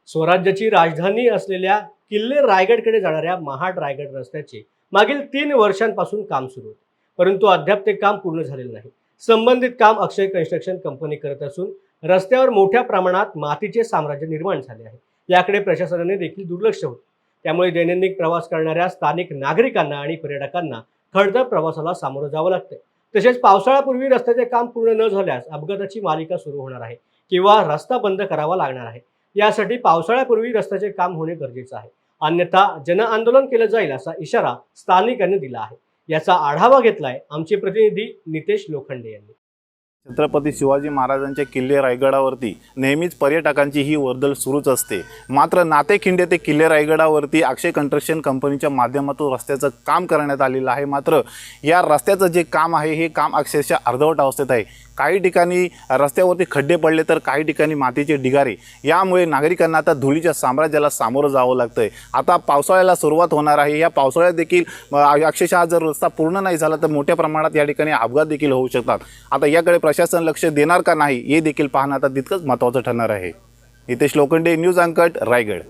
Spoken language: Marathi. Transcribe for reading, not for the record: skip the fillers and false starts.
स्वराज्याची राजधानी असलेल्या किल्ले रायगडकडे जाणाऱ्या महाड रायगड रस्त्याचे मागील 3 वर्षांपासून काम सुरू होते, परंतु अद्याप ते काम पूर्ण झालेले नाही। संबंधित काम अक्षय कन्स्ट्रक्शन कंपनी करत असून रस्त्यावर मोठ्या प्रमाणात मातीचे साम्राज्य निर्माण झाले आहे। याकडे प्रशासनाने देखील दुर्लक्ष होते, त्यामुळे दैनंदिन प्रवास करणाऱ्या स्थानिक नागरिकांना आणि पर्यटकांना खडतर प्रवासाला सामोरं जावं लागतंय। तसेच पावसाळ्यापूर्वी रस्त्याचे काम पूर्ण न झाल्यास अपघाताची मालिका सुरू होणार आहे किंवा रस्ता बंद करावा लागणार आहे। यासाठी पावसाळ्यापूर्वी रस्त्याचे काम होणे गरजेचे आहे, अन्यथा जनआंदोलन केलं जाईल असा इशारा स्थानिकांनी दिला आहे। याचा आढावा घेतलाय आमचे प्रतिनिधी नितेश लोखंडे यांनी। छत्रपती शिवाजी महाराजांच्या किल्ले रायगडावरती नेहमीच पर्यटकांची ही वर्दळ सुरूच असते। मात्र नातेखिंडे ते किल्ले रायगडावरती अक्षय कन्स्ट्रक्शन कंपनीच्या माध्यमातून रस्त्याचं काम करण्यात आलेलं आहे। मात्र या रस्त्याचं जे काम आहे हे काम अक्षरशः अर्धवट अवस्थेत आहे। काही ठिकाणी रस्त्यावरती खड्डे पडले तर काही ठिकाणी मातीचे ढिगारे, यामुळे नागरिकांना आता धुळीच्या साम्राज्याला सामोरं जावं लागतंय। आता पावसाळ्याला सुरुवात होणार आहे, या पावसाळ्यात देखील अक्षरशः जर रस्ता पूर्ण नाही झाला तर मोठ्या प्रमाणात या ठिकाणी अपघात देखील होऊ शकतात। आता याकडे प्रशासन लक्ष देणार का नाही हे देखील पाहणं आता तितकंच महत्त्वाचं ठरणार आहे। Nitesh Lokhande, news uncut, Raigad.